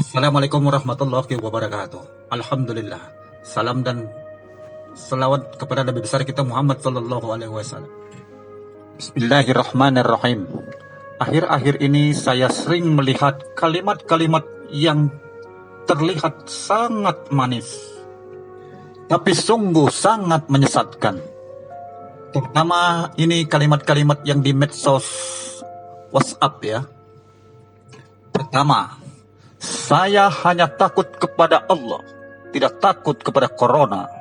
Assalamualaikum warahmatullahi wabarakatuh. Alhamdulillah. Salam dan selawat kepada Nabi besar kita Muhammad sallallahu alaihi wasallam. Bismillahirrahmanirrahim. Akhir-akhir ini saya sering melihat kalimat-kalimat yang terlihat sangat manis, tapi sungguh sangat menyesatkan. Terutama ini kalimat-kalimat yang di medsos WhatsApp ya. Pertama, saya hanya takut kepada Allah, tidak takut kepada corona.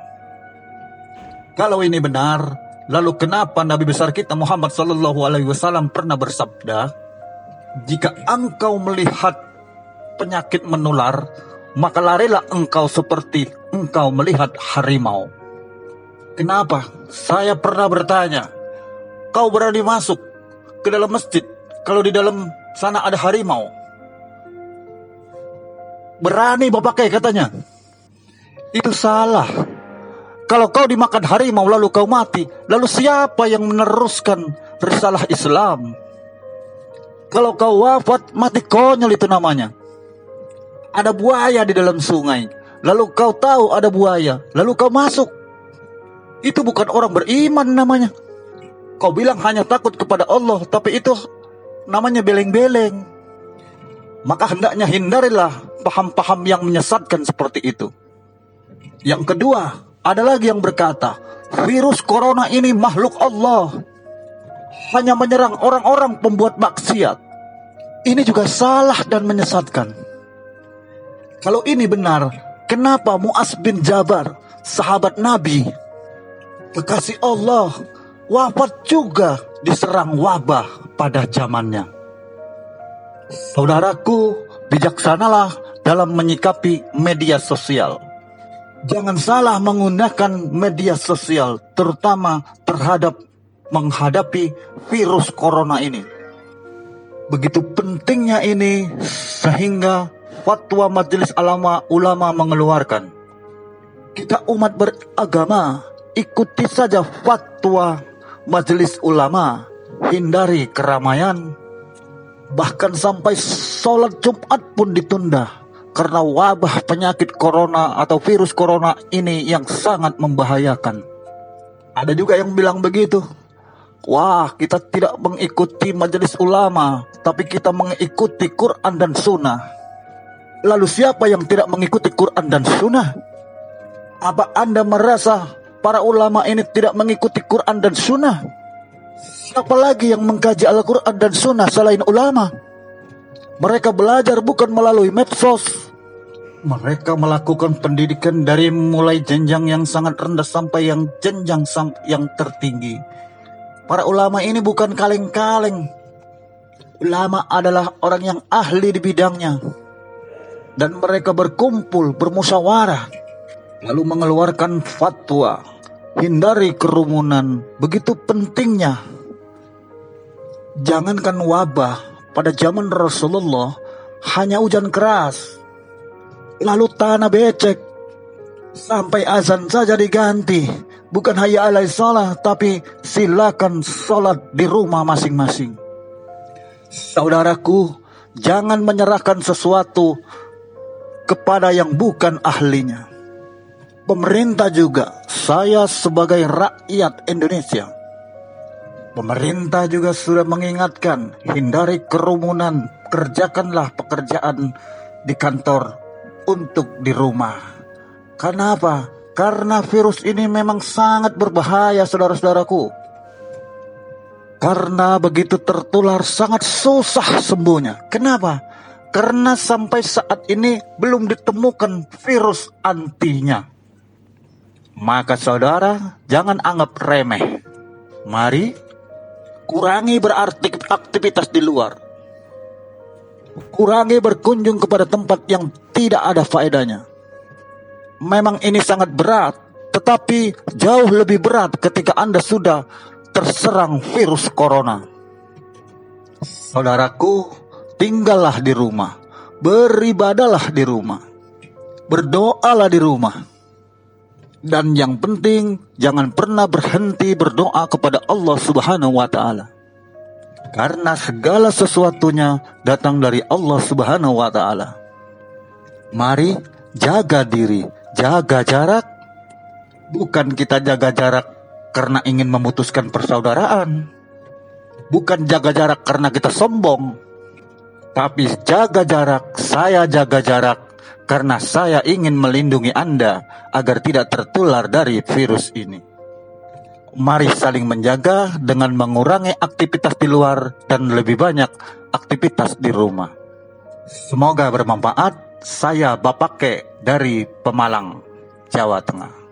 Kalau ini benar, lalu kenapa Nabi besar kita Muhammad sallallahu alaihi wasallam pernah bersabda, jika engkau melihat penyakit menular, maka larilah engkau seperti engkau melihat harimau. Kenapa? Saya pernah bertanya, kau berani masuk ke dalam masjid kalau di dalam sana ada harimau? Berani bapak katanya. Itu salah. Kalau kau dimakan harimau lalu kau mati, lalu siapa yang meneruskan risalah Islam? Kalau kau wafat, mati konyol itu namanya. Ada buaya di dalam sungai, lalu kau tahu ada buaya, lalu kau masuk. Itu bukan orang beriman namanya. Kau bilang hanya takut kepada Allah, tapi itu namanya beleng-beleng. Maka hendaknya hindarilah paham-paham yang menyesatkan seperti itu. Yang kedua, ada lagi yang berkata, virus corona ini makhluk Allah, hanya menyerang orang-orang pembuat maksiat. Ini juga salah dan menyesatkan. Kalau ini benar, kenapa Mu'az bin Jabar, sahabat Nabi, kekasih Allah, wafat juga diserang wabah pada zamannya? Saudaraku, bijaksanalah dalam menyikapi media sosial. Jangan salah menggunakan media sosial, terutama terhadap menghadapi virus corona ini. Begitu pentingnya ini sehingga fatwa Majelis Ulama mengeluarkan. Kita umat beragama, ikuti saja fatwa Majelis Ulama, hindari keramaian. Bahkan sampai sholat Jumat pun ditunda karena wabah penyakit corona atau virus corona ini yang sangat membahayakan. Ada juga yang bilang begitu. Wah, kita tidak mengikuti majelis ulama, tapi kita mengikuti Quran dan Sunnah. Lalu siapa yang tidak mengikuti Quran dan Sunnah? Apa Anda merasa para ulama ini tidak mengikuti Quran dan Sunnah? Siapa lagi yang mengkaji Al-Quran dan Sunnah selain ulama? Mereka belajar bukan melalui medsos. Mereka melakukan pendidikan dari mulai jenjang yang sangat rendah sampai yang jenjang yang tertinggi. Para ulama ini bukan kaleng-kaleng. Ulama adalah orang yang ahli di bidangnya. Dan mereka berkumpul, bermusyawarah, lalu mengeluarkan fatwa. Hindari kerumunan. Begitu pentingnya. Jangankan wabah, pada zaman Rasulullah hanya hujan keras, lalu tanah becek, sampai azan saja diganti. Bukan hayya alai shalah, tapi silakan sholat di rumah masing-masing. Saudaraku, jangan menyerahkan sesuatu kepada yang bukan ahlinya. Pemerintah juga, saya sebagai rakyat Indonesia, pemerintah juga sudah mengingatkan, hindari kerumunan, kerjakanlah pekerjaan di kantor untuk di rumah. Kenapa? Karena virus ini memang sangat berbahaya, saudara-saudaraku. Karena begitu tertular sangat susah sembuhnya. Kenapa? Karena sampai saat ini belum ditemukan virus antinya. Maka saudara, jangan anggap remeh. Mari kurangi beraktivitas di luar. Kurangi berkunjung kepada tempat yang tidak ada faedahnya. Memang ini sangat berat, tetapi jauh lebih berat ketika Anda sudah terserang virus corona. Saudaraku, tinggallah di rumah, beribadahlah di rumah, berdoalah di rumah. Dan yang penting, jangan pernah berhenti berdoa kepada Allah Subhanahu wa Ta'ala. Karena segala sesuatunya datang dari Allah Subhanahu wa Ta'ala. Mari jaga diri, jaga jarak. Bukan kita jaga jarak karena ingin memutuskan persaudaraan. Bukan jaga jarak karena kita sombong. Tapi jaga jarak, saya jaga jarak karena saya ingin melindungi Anda agar tidak tertular dari virus ini. Mari saling menjaga dengan mengurangi aktivitas di luar dan lebih banyak aktivitas di rumah. Semoga bermanfaat. Saya Bapak Ke dari Pemalang, Jawa Tengah.